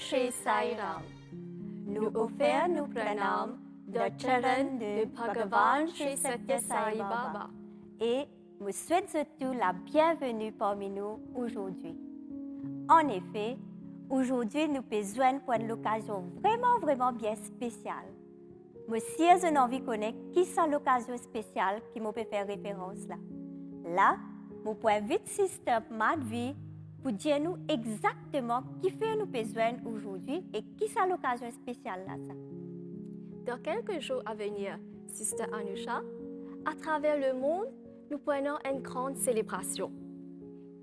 Shri Sai Ram. Nous offrons nos pranams de charan de Bhagavan Shri Satya Sai Baba. Et vous souhaite surtout la bienvenue parmi nous aujourd'hui. En effet, aujourd'hui, nous pouvons prendre l'occasion vraiment bien spéciale. Moi, si j'ai envie de connaître qui c'est l'occasion spéciale qui m'a fait référence là. Là, mon point vite système ma vie pour dire nous exactement qui fait nous besoin aujourd'hui et qui c'est l'occasion spéciale là ça. Dans quelques jours à venir, Sister Anusha, à travers le monde, nous prenons une grande célébration.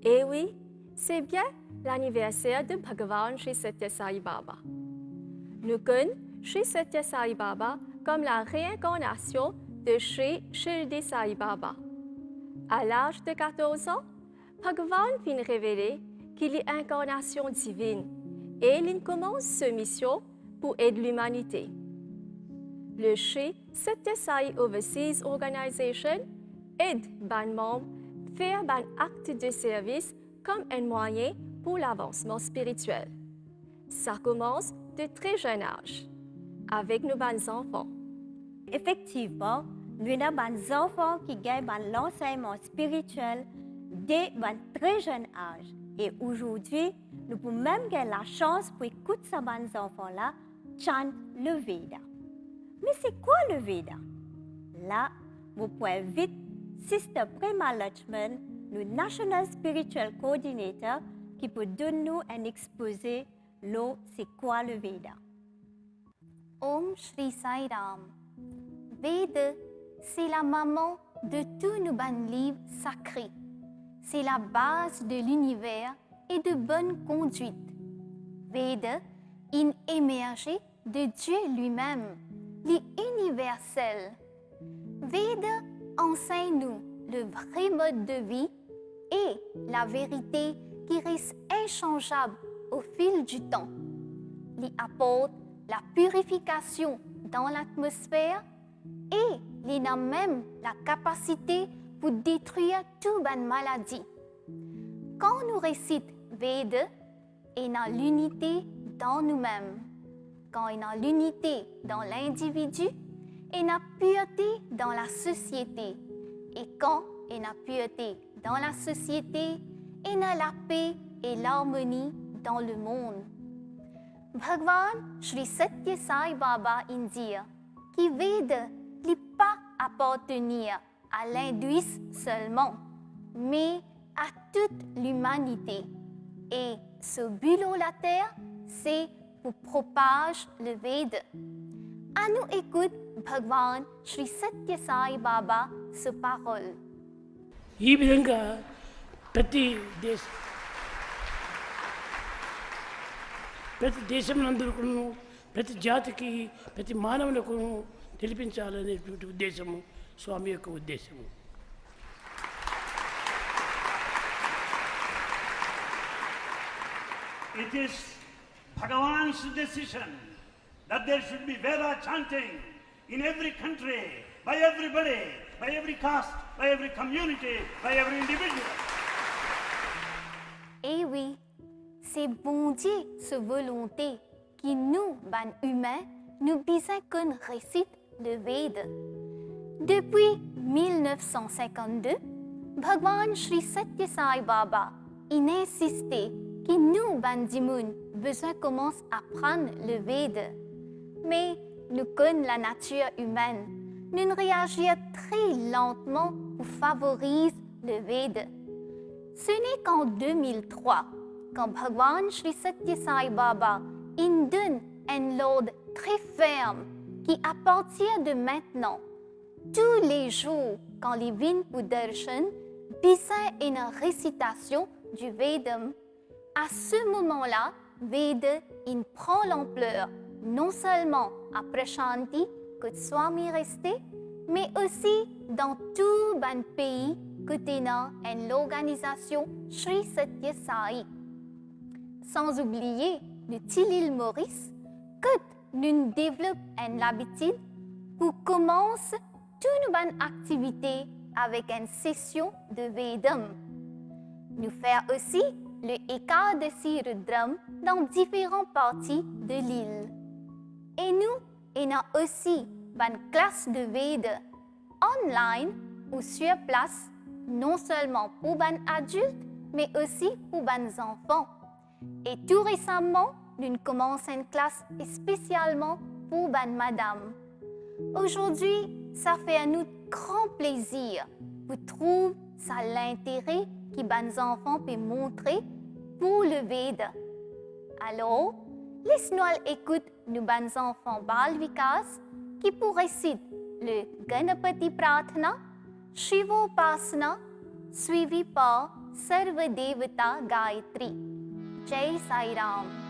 Et oui, c'est bien l'anniversaire de Bhagavan Shri Satya Sai Baba. Nous connaissons Shri Satya Sai Baba comme la réincarnation de Shri Shirdi Sai Baba. À l'âge de 14 ans, Bhagavan vient révéler qu'il est incarnation divine et il commence sa mission pour aider l'humanité. Le Shri Satya Sai Overseas Organization aide les membres à faire un acte de service comme un moyen pour l'avancement spirituel. Ça commence de très jeune âge, avec nos enfants. Effectivement, nous avons des enfants qui gagnent l'enseignement spirituel dès un très jeune âge. Et aujourd'hui, nous pouvons même gagner la chance pour écouter ces enfants-là chanter le Veda. Mais c'est quoi le Veda? Là, vous pouvez vite Sister Prema Lakshman, le National Spiritual Coordinator, qui peut donner nous un exposé de c'est quoi le Veda. Om Shri Sai Ram. Veda, c'est la maman de tous nos bons livres sacrés. C'est la base de l'univers et de bonne conduite. Veda, une émergée de Dieu lui-même, l'universel. Veda enseigne-nous le vrai mode de vie et la vérité qui reste inchangeable au fil du temps. Il apporte la purification dans l'atmosphère et il a même la capacité pour détruire toute bonne maladie. Quand nous récitons Veda, il y a l'unité dans nous-mêmes. Quand il y a l'unité dans l'individu, il y a pureté dans la société. Et quand il y a pureté dans la société, il y a la paix et l'harmonie dans le monde. Bhagavan Shri Satya Sai Baba India, qui Veda n'est pas appartenir à l'hindouisme seulement, mais à toute l'humanité. Et ce bulot la terre, c'est pour propager le Veda. À nous écoute Bhagavan Shri Satya Sai Baba ce parole. ఈ విధంగా ప్రతి దేశంనందరికీ ప్రతి జాతికి ప్రతి మానవులకు తెలిపించాలనేటువంటి ఉద్దేశము స్వామి యొక్క ఉద్దేశము. It is Bhagavan's decision that there should be Veda chanting in every country, by everybody, by every caste, by every community, by every individual. Et oui, c'est bon Dieu, sa volonté, qui nous, ban humains, nous besoin qu'on récite le Veda. Depuis 1952, Bhagavan Shri Satya Sai Baba, il insisté que nous, ban dimoun, besoin commence à apprendre le Veda. Mais nous connaissons la nature humaine. Nous réagissons très lentement pour favoriser le Veda. Ce n'est qu'en 2003, quand Bhagavan Shri Satya Sai Baba il donne un ordre très ferme qui, à partir de maintenant, tous les jours, quand les viennent pour darshan, besoin une récitation du Vedam. À ce moment-là, Veda il prend l'ampleur non seulement à Prashanti, que Swami resté, mais aussi dans tout le pays que tena en l'organisation Shri Satya Sai. Sans oublier le Tilil Maurice, que nous développons l'habitude pour commencer toute nos activités avec une session de Vedam. Nous faisons aussi le Ekadasi Rudram dans différentes parties de l'île. Et nous, on a aussi une classe de Veda online ou sur place, non seulement pour les adultes, mais aussi pour les enfants. Et tout récemment, nous commençons une classe spécialement pour les madames. Aujourd'hui, ça fait à nous grand plaisir pour trouver ça l'intérêt que les enfants peuvent montrer pour le Veda. Alors, laisse-nous écouter nos enfants Bal Vikas qui pour réciter le Ganapati Prathana, Shivopasana, suivi par Sarva Devata Gayatri. Jai Sai Ram.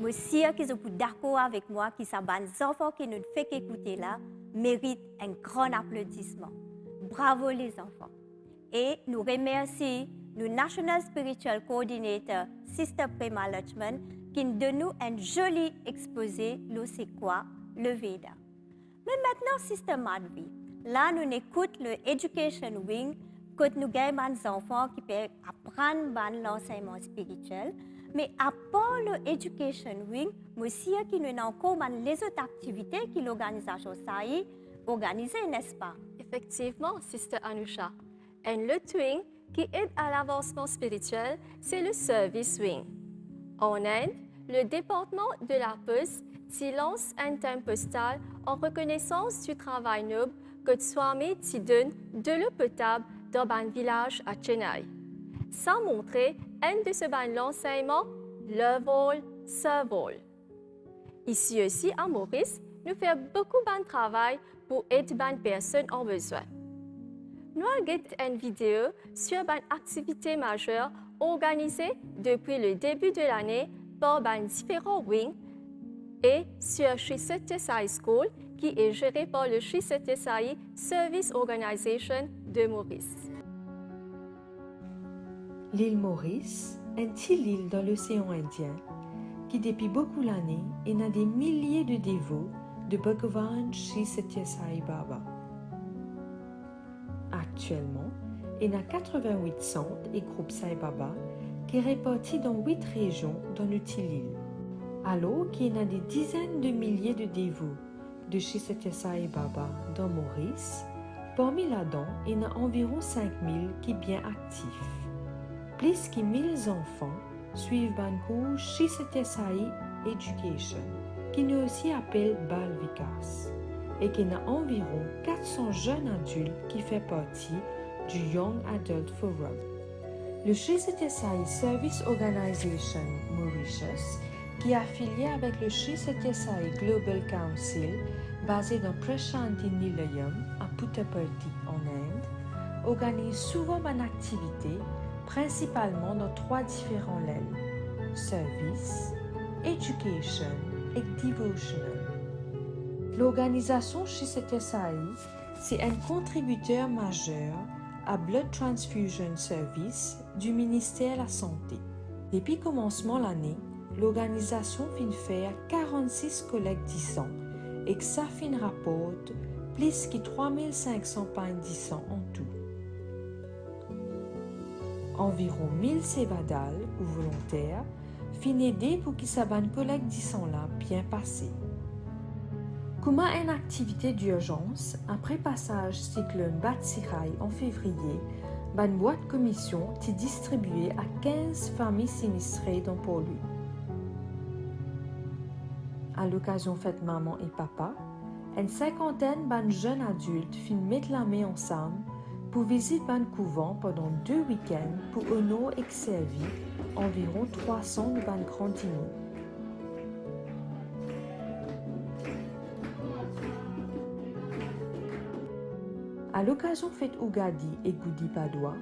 Je suis sûre que vous êtes d'accord avec moi que ces enfants qui nous fait écouter là méritent un grand applaudissement. Bravo les enfants. Et nous remercions le National Spiritual Coordinator, Sister Prema Lachman, qui nous donne un joli exposé de c'est quoi le Veda. Mais maintenant, Sister Madhvi, là nous écoutons le Education Wing, que nous avons des enfants qui peuvent apprendre l'enseignement spirituel. Mais à part le Education Wing, je suis sûre que nous avons encore les autres activités que l'organisation SAI organise, n'est-ce pas? Effectivement, Sister Anusha. Et l'autre wing qui aide à l'avancement spirituel, c'est le Service Wing. En Inde, le département de la Poste s'y lance un thème postal en reconnaissance du travail noble que Swami t'y donne de l'eau potable dans un village à Chennai. Sans montrer un de ce ban l'enseignement, le vol, ce vol. Ici aussi à Maurice, nous faisons beaucoup de travail pour aider les personnes en besoin. Nous avons une vidéo sur une activité majeure organisée depuis le début de l'année par différents wings et sur Sri Satya Sai School qui est géré par le Sri Satya Sai Service Organization de Maurice. L'île Maurice est une petite île dans l'océan Indien qui, depuis beaucoup d'années, a des milliers de dévots de Bhagavan Sri Satya Sai Baba. Actuellement, il y a 88 centres et groupes Sai Baba qui sont répartis dans 8 régions dans notre île. Alors qu'il y a des dizaines de milliers de dévots de Sri Satya Sai Baba dans Maurice, parmi là-dedans, il y a environ 5000 qui sont bien actifs. Plus que 1000 enfants suivent un cours Sri Satya Sai Education, qui nous aussi appelle Bal Vikas, et qu'il y a environ 400 jeunes adultes qui font partie du Young Adult Forum. Le Sri Satya Sai Service Organization Mauritius, qui est affilié avec le Sri Satya Sai Global Council, basé dans Prashanti Nilayam à Puttaparthi en Inde, organise souvent une activité principalement dans 3 différents lèvres: Service, Education et Devotional. L'organisation Sri Satya Sai, c'est un contributeur majeur à Blood Transfusion Service du ministère de la Santé. Depuis le commencement de l'année, l'organisation vient faire 46 collectes de sang et que ça fin rapporte plus que 3500 pains de sang en tout. Environ 1000 sévadales ou volontaires fin aider pour que sa bonne collecte de sang là bien passée. Comme une activité d'urgence, après passage cyclone Batsirai en février, une boîte commission est distribuée à 15 familles sinistrées dans Port-Louis. À l'occasion fête maman et papa, une cinquantaine de jeunes adultes fin mettre la main ensemble pour visiter un couvent pendant 2 week-ends pour honorer et servir environ 300 de grands dîners. À l'occasion fête Ugadi et Gudi Padua,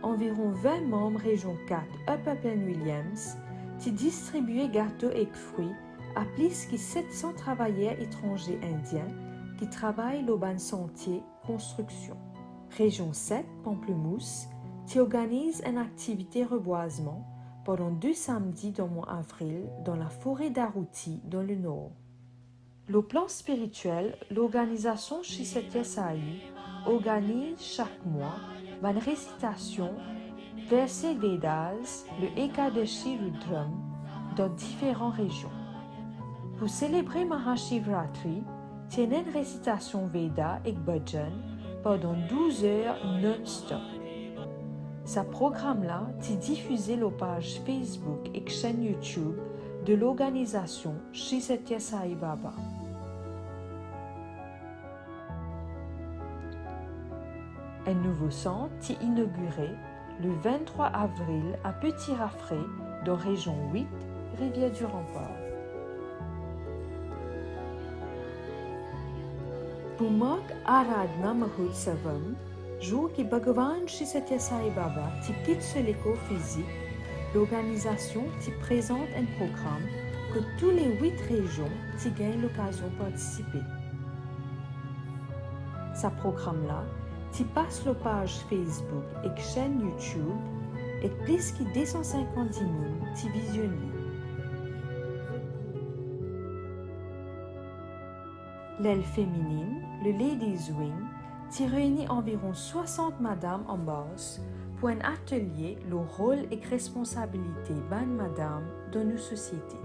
environ 20 membres région 4 Upper Glen Williams ont distribué gâteaux et fruits à plus que 700 travailleurs étrangers indiens qui travaillent au ban sentier construction. Région 7 Pamplemousse qui organise une activité reboisement pendant 2 samedis dans le mois avril dans la forêt d'Aruti dans le nord. Au plan spirituel, l'organisation Sri Satya Sai organise chaque mois une récitation versets Vedas, le Ekadashi Rudram, dans différentes régions. Pour célébrer Mahashivratri, tient une récitation Veda et Bhajan pendant 12 heures non-stop. Ce programme-là est diffusé aux pages Facebook et chaîne YouTube de l'organisation Sri Satya Sai Baba. Un nouveau centre est inauguré le 23 avril à Petit Raffray, dans région 8, Rivière-du-Rempart. Pour Mark Aradhana Mahotsavam, jour que Bhagavan Sri Satya Sai Baba quitte ce l'école physique, l'organisation présente un programme que tous les 8 régions t'y gagnent l'occasion de participer. Ce programme-là, tu passes la page Facebook et chaîne YouTube et plus que 250 personnes tu visionnes. L'aile féminine, le Ladies Wing, tu réunit environ 60 madames en base pour un atelier le rôle et responsabilité ban madame dans nos sociétés.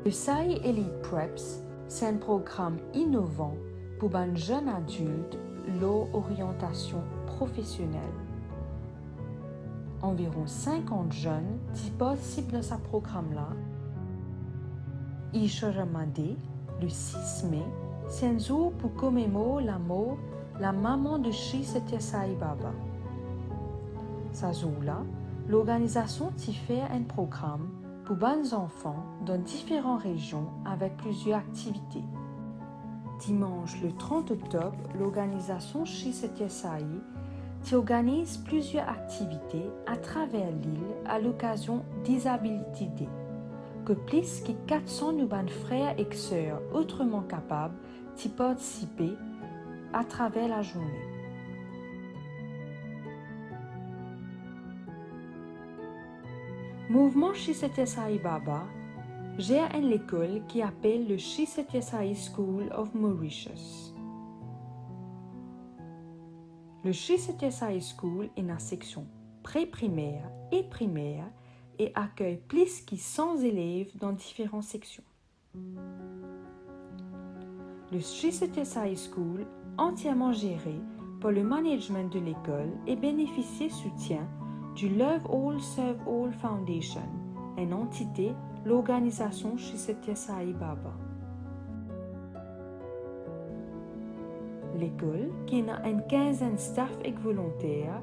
Le SAI Elite Preps, c'est un programme innovant pour un jeune adulte l'orientation professionnelle. Environ 50 jeunes qui participent dans ce programme-là. Isharamade, le 6 mai, c'est un jour pour commémorer la mort la maman de Sri Sathya Sai Baba. Ce jour-là, l'organisation t'y fait un programme pour bons enfants dans différentes régions avec plusieurs activités. Dimanche le 30 octobre, l'organisation Sri Sathya Sai organise plusieurs activités à travers l'île à l'occasion Disability Day, que plus que 400 de nos frères et sœurs autrement capables d'y participer à travers la journée. Mouvement Sri Sathya Sai Baba gère une école qui appelle le Sri Sathya Sai School of Mauritius. Le Sri Sathya Sai School est une section pré-primaire et primaire et accueille plus que 100 élèves dans différentes sections. Le Sri Sathya Sai School, entièrement géré par le management de l'école, et bénéficie soutien du Love All Serve All Foundation, une entité l'organisation Sri Sathya Sai Baba. L'école, qui a une quinzaine de staff et volontaires,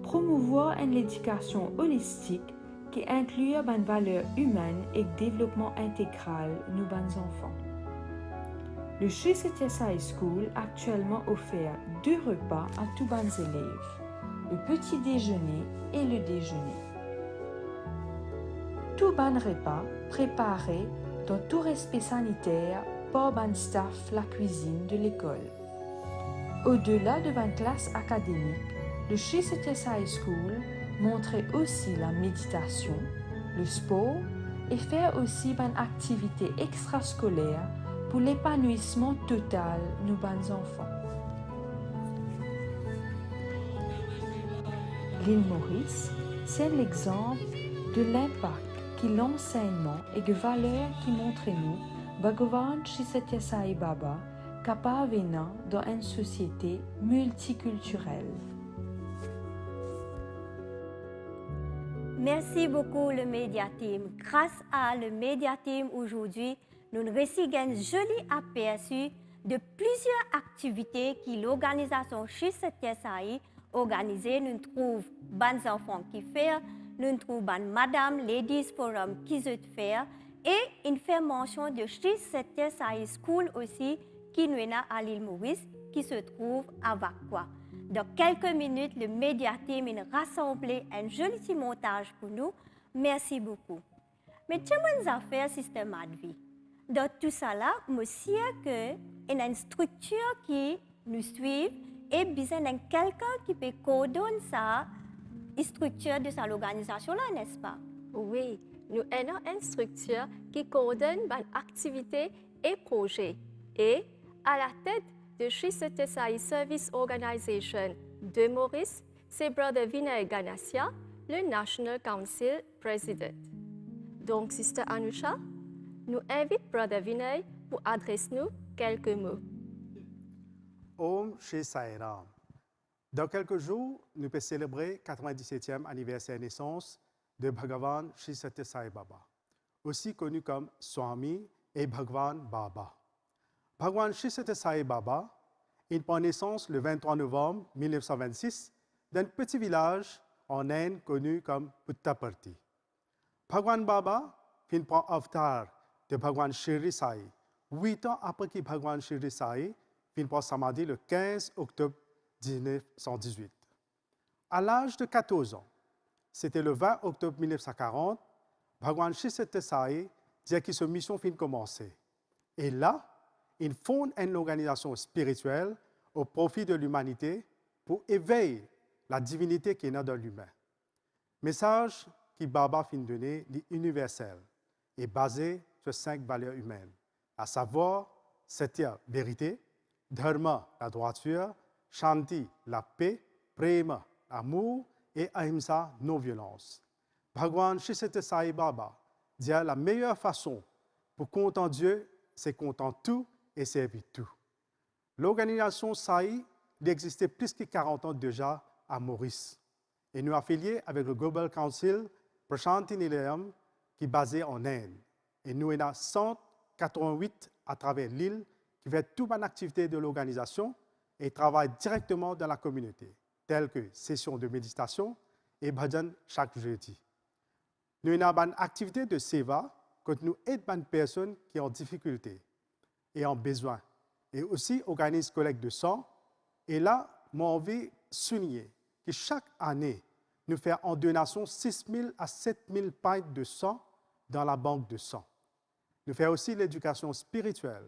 promouvoit une éducation holistique qui inclut une valeur humaine et développement intégral de nos enfants. Le Sri Sathya Sai School actuellement offert 2 repas à tous les élèves, le petit déjeuner et le déjeuner. Tous les repas préparés dans tout respect sanitaire par le staff la cuisine de l'école. Au-delà de la classe académique, le Sri Sathya Sai School montrait aussi la méditation, le sport et fait aussi une activité extrascolaire pour l'épanouissement total de nos enfants. L'île Maurice, c'est l'exemple de l'impact que l'enseignement et de valeurs qui montrent nous, Bhagavan Sri Sathya Sai Baba, capable dans une société multiculturelle. Merci beaucoup le Media Team. Grâce à le Media Team aujourd'hui, nous recevons un joli aperçu de plusieurs activités que l'organisation Sri Sathya Sai organisée. Nous trouvons bons enfants qui font, nous trouvons Madame Ladies Forum qui se fait et une fait mention de Sri Sathya Sai School aussi qui nous est à l'île Maurice qui se trouve à Vakwa. Dans quelques minutes, le Media Team a rassemblé un joli petit montage pour nous. Merci beaucoup. Mais comment faire système de vie? Dans tout ça, je sais qu'il y a une structure qui nous suit et besoin de quelqu'un qui peut coordonner ça, la structure de cette organisation-là, n'est-ce pas? Oui, nous avons une structure qui coordonne les activités et projets. Et à la tête de Sri Sathya Sai Service Organization de Maurice, c'est Brother Vinay Ganasya, le National Council President. Donc, Sister Anusha, nous invitons Brother Vinay pour adresser nous quelques mots. Om Shri Sai Ram. Dans quelques jours, nous pouvons célébrer le 97e anniversaire de naissance de Bhagavan Sri Sathya Sai Baba, aussi connu comme Swami et Bhagwan Baba. Bhagwan Sri Sathya Sai Baba est prend naissance le 23 novembre 1926 dans un petit village en Inde connu comme Puttaparthi. Bhagwan Baba prend avatar de Bhagwan Shri Sai 8 ans après que Bhagwan Shri Sai prend samadhi le 15 octobre 1918. À l'âge de 14 ans, c'était le 20 octobre 1940, Bhagwan Shri Sathya Sai dit que sa mission fin de commencer. Et là, il fonde une organisation spirituelle au profit de l'humanité pour éveiller la divinité qui est dans l'humain. Message que Baba fin donné est universel et basé sur 5 valeurs humaines, à savoir Satya, vérité, Dharma, la droiture, Shanti, la paix, Prema, l'amour et Ahimsa, non-violence. Bhagwan Shri Sathya Sai Baba dit la meilleure façon pour compter Dieu, c'est compter tout et servir tout. L'organisation Sai existait plus que 40 ans déjà à Maurice et nous affiliés avec le Global Council Prashanti Nilayam qui est basé en Inde. Et nous avons 188 à travers l'île qui fait toute une activité de l'organisation et travaillent directement dans la communauté, telles que sessions de méditation et bhajan chaque jeudi. Nous avons une activité de seva quand nous aidons les personnes qui ont difficulté et ont besoin. Et aussi organise collecte de sang. Et là, moi, envie de souligner que chaque année, nous faisons en donation 6 000 à 7 000 pintes de sang dans la banque de sang. Nous faisons aussi l'éducation spirituelle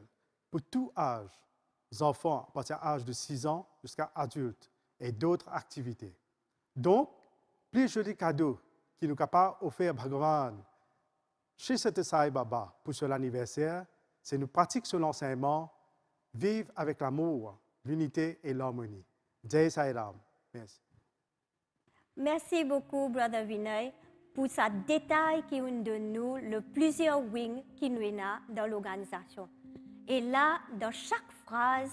pour tout âge, les enfants à partir de l'âge de 6 ans jusqu'à adultes et d'autres activités. Donc, plus joli cadeau qui nous est capable d'offrir Bhagavan Shri Sathya Sai Baba pour son anniversaire, c'est nous pratiquer son enseignement, vivre avec l'amour, l'unité et l'harmonie. Jai Sai Ram. Merci. Merci beaucoup, Brother Vinay, pour ce détail qui nous donne le plusieurs wings qui nous a dans l'organisation. Et là, dans chaque phrase,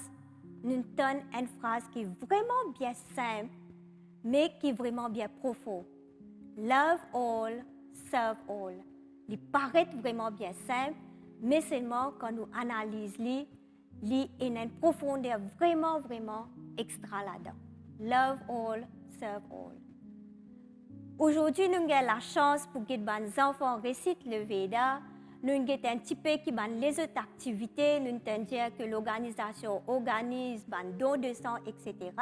nous donne une phrase qui est vraiment bien simple, mais qui est vraiment bien profonde. Love all, serve all. Il paraît vraiment bien simple, mais seulement quand nous analysons, il y a une profondeur vraiment, vraiment extra là-dedans. Love all, serve all. Aujourd'hui, nous avons la chance pour que les enfants récitent le Veda. Nous avons un petit peu qui les autres activités. Nous avons dire que l'organisation organise des dons de sang, etc.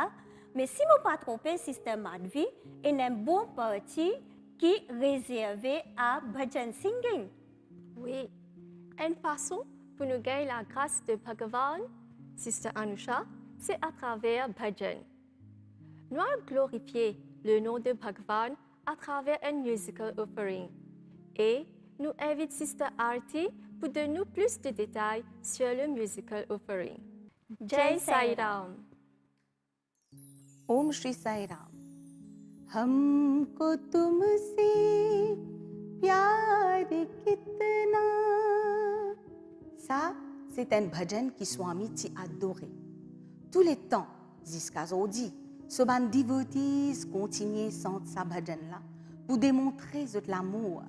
Mais si vous ne pas trompez, système de vie, il y a une bonne partie qui est réservée à bhajan singing. Oui, une façon pour nous gagner la grâce de Bhagavan, Sister Anusha, c'est à travers bhajan. Nous allons glorifier le nom de Bhagavan à travers un musical offering. Et nous invitons Sister Arti pour donner plus de détails sur le musical offering. Jai Sai Ram. ओम श्री साई राम। हमको तुमसे प्यार कितना। Ça, c'est un bhajan qui Swami t'y adoré. Tous les temps, jusqu'à aujourd'hui, ce band devotees continue sans sa bhajan là pour démontrer l'amour,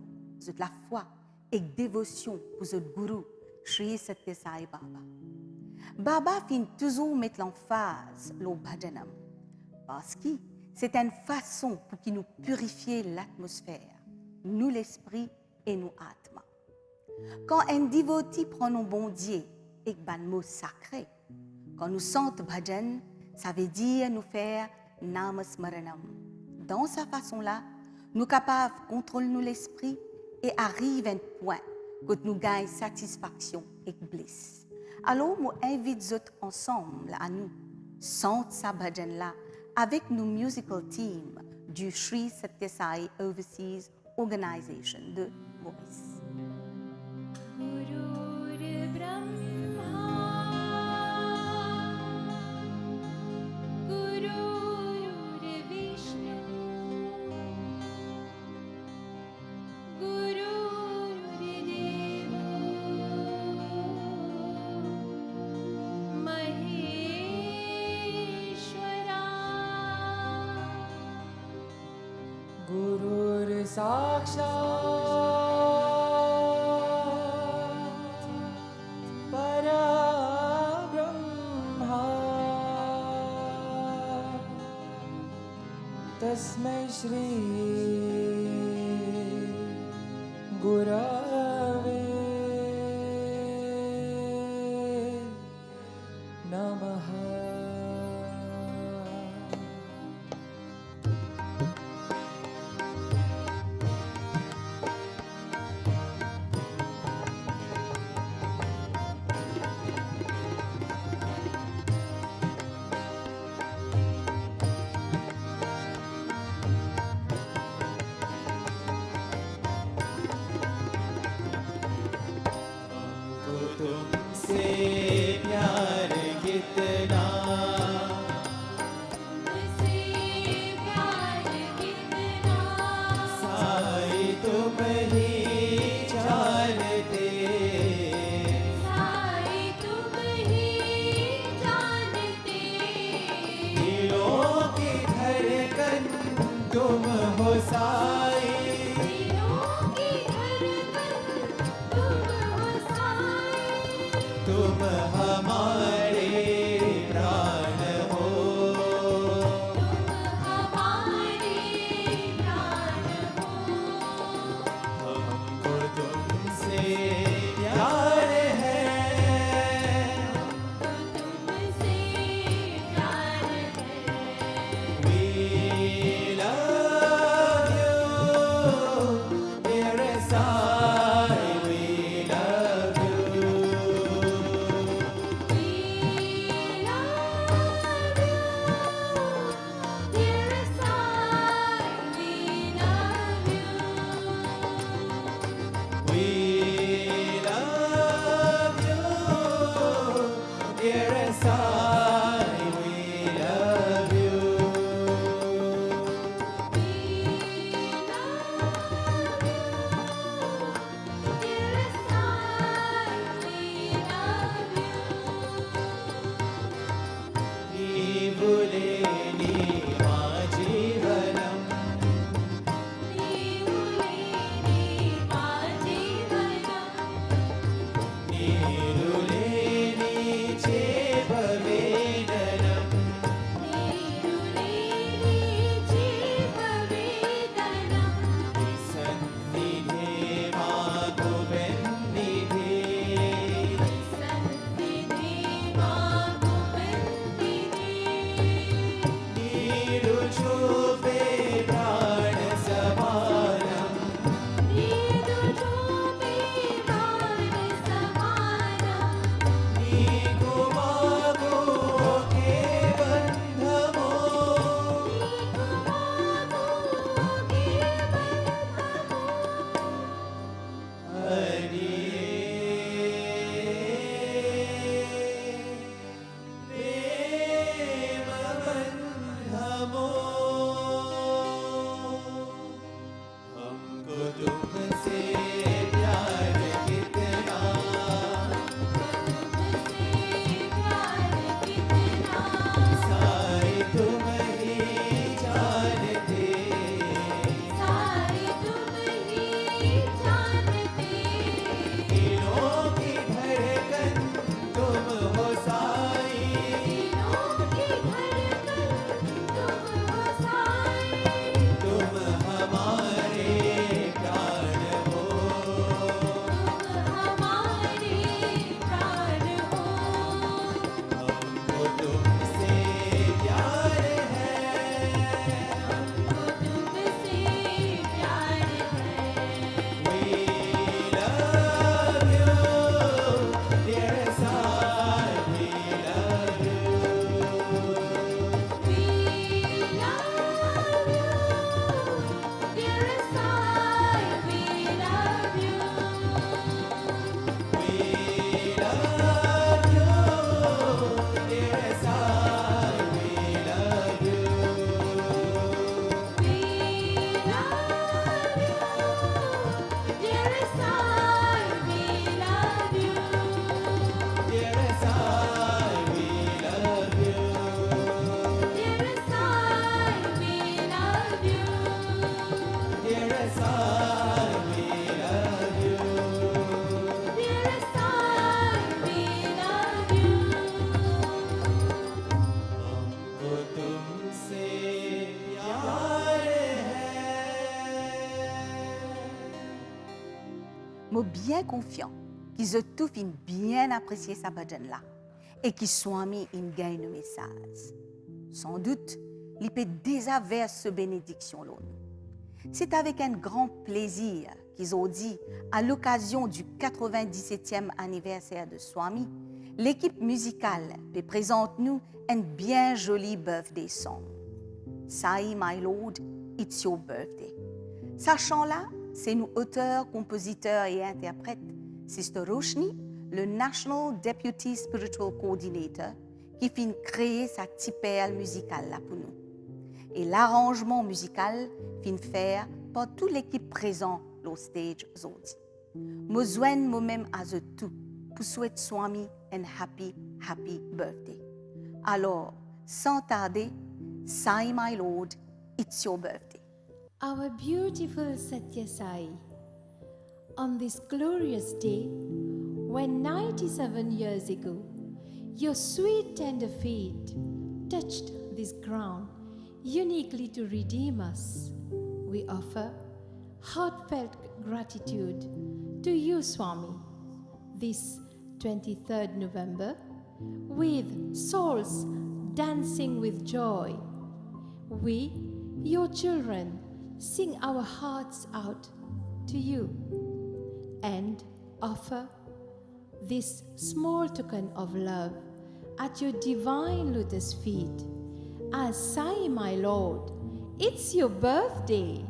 la foi et dévotion pour ce guru, Shri Sathya Sai Baba. Baba fin toujours mettre l'emphase le bhajanam. Parce que c'est une façon pour qu'il nous purifier l'atmosphère, nous l'esprit et nous atma. Quand un devotee prend nos bon Dieu et un mot sacré, quand nous sentons bhajan, ça veut dire nous faire namasmaranam. Dans sa façon-là, nous sommes capables de contrôler nous l'esprit et arrive à un point que nous gagnons satisfaction et bliss. Alors, moi invite les autres ensemble à nous sentir sa bhajan-là avec nos musical team du Shri Sathya Sai Overseas Organization de Maurice. साक्षात् परब्रह्मा तस्मै श्री गुरवे नमः। तुमसे प्यार कितना साई तुम ही जानते दिलों की धड़कन तुम हो साई तुम हमारे प्राण हो हमको तुमसे प्यार है We love you, dear Sai, we love you. We love you, dear Sai, we love you. నీవులేని మా జీవనం నీరులేని చేపవేదనం నీ సన్నిధే మాకు వెన్నిధే నీరు చూపే ప్రాణ సమానం నీకు మాకు ఒకే బంధము హరి ప్రేమ బంధము हमको तुमसे प्यार कितना साई तुम ही जानते दिलों की धड़कन तुम हो साई तुम हमारे प्राण हो हमको तुमसे प्यार है We love you, dear Sai, we love you. We love you, dear Sai, we love you. Dear Sai, we love you. Dear Sai, we love you. हमको तुमसे प्यार है Moi bien confiant qu'ils ont tout fin bien apprécié sa bhajan là et qu'ils soient mis une gagne de message. Sans doute, il peut déjà vers ce bénédiction là. C'est avec un grand plaisir qu'ils ont dit, à l'occasion du 97e anniversaire de Swami, l'équipe musicale présente nous un bien joli birthday song. Sai, my Lord, it's your birthday. Sachant là, c'est nous auteurs, compositeurs et interprètes, Sister Roshni, le National Deputy Spiritual Coordinator, qui finit créer sa tipelle musicale là pour nous. Et l'arrangement musical finit faire par toute l'équipe présente au stage aujourd'hui. Je joigne moi-même à eux tout pour souhaiter Swami un happy birthday. Alors, sans tarder, Sai, my Lord, it's your birthday. Our beautiful Satya Sai, on this glorious day, when 97 years ago, your sweet tender feet touched this ground uniquely to redeem us, we offer heartfelt gratitude to you, Swami, this 23rd November, with souls dancing with joy. We, your children, sing our hearts out to you and offer this small token of love at your divine lotus feet. As Sai, my Lord, it's your birthday.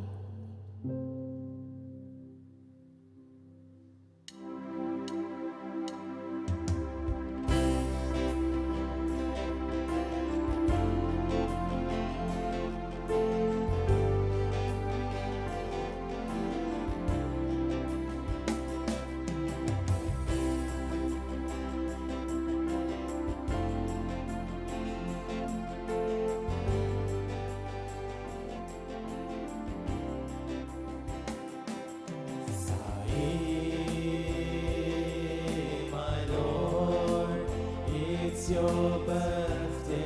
It's your birthday,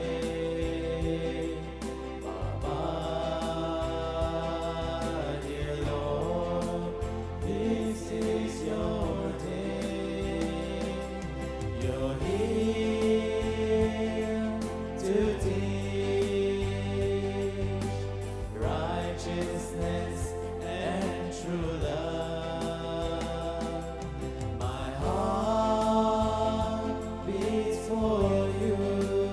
Baba, dear Lord, this is your day. You're here to teach righteousness and true love. My heart beats for you.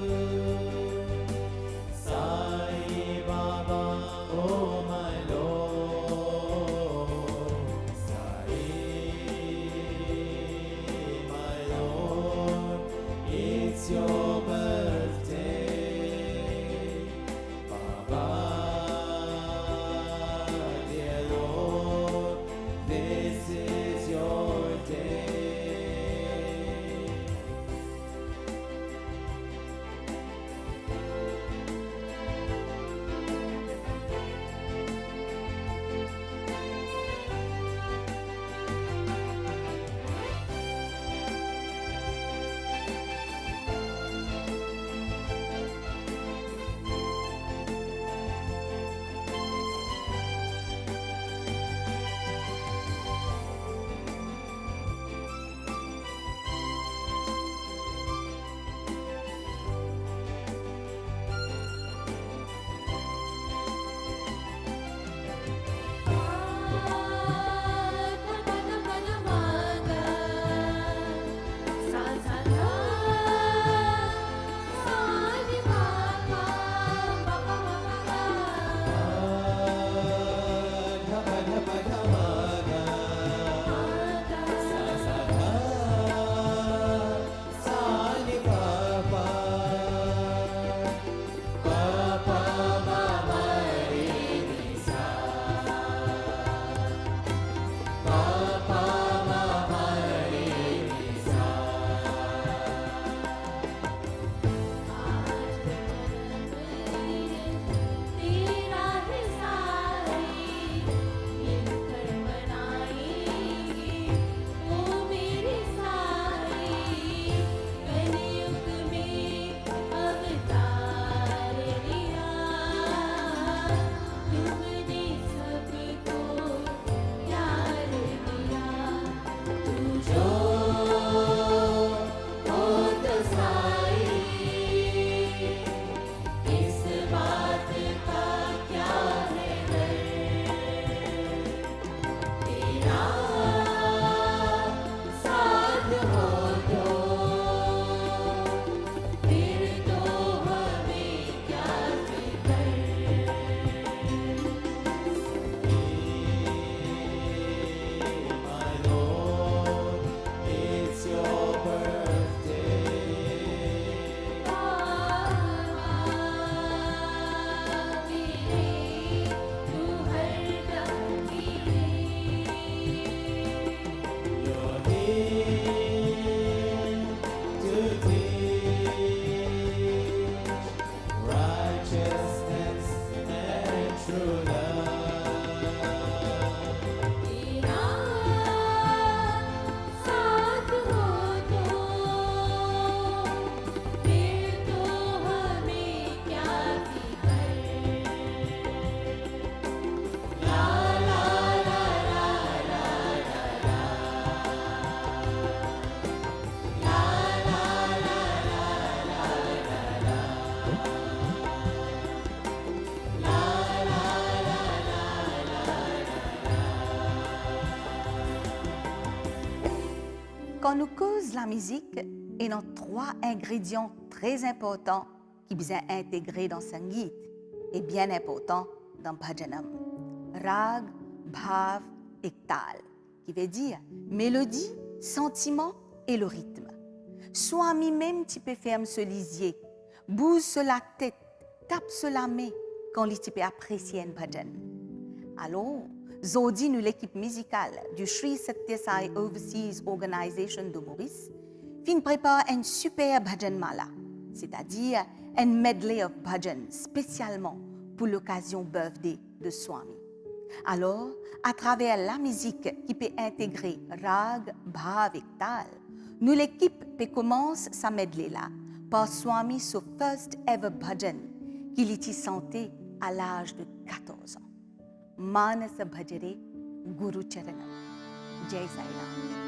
quand nous causons la musique, il y a 3 ingrédients très importants qui sont intégrés dans Sangeet et bien importants dans Bhajanam. Rag, Bhav et Tal, qui veut dire mélodie, sentiment et le rythme. Swami même tu peux faire ce lisier, bouge sur la tête, tape sur la main quand tu peux apprécier un bhajan. Alors, Zodi, nous l'équipe musicale du Sri Satya Sai Overseas Organization de Maurice, fin prépare un super bhajan mala, c'est-à-dire un medley of bhajan spécialement pour l'occasion birthday de Swami. Alors, à travers la musique qui peut intégrer rag, bhav et tal, nous l'équipe peut commencer sa medley là par Swami son first ever bhajan qu'il y chanté à l'âge de 14 ans. Manasa Bhajare Guru Charanam. Jai Sai Ram.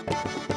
Thank you.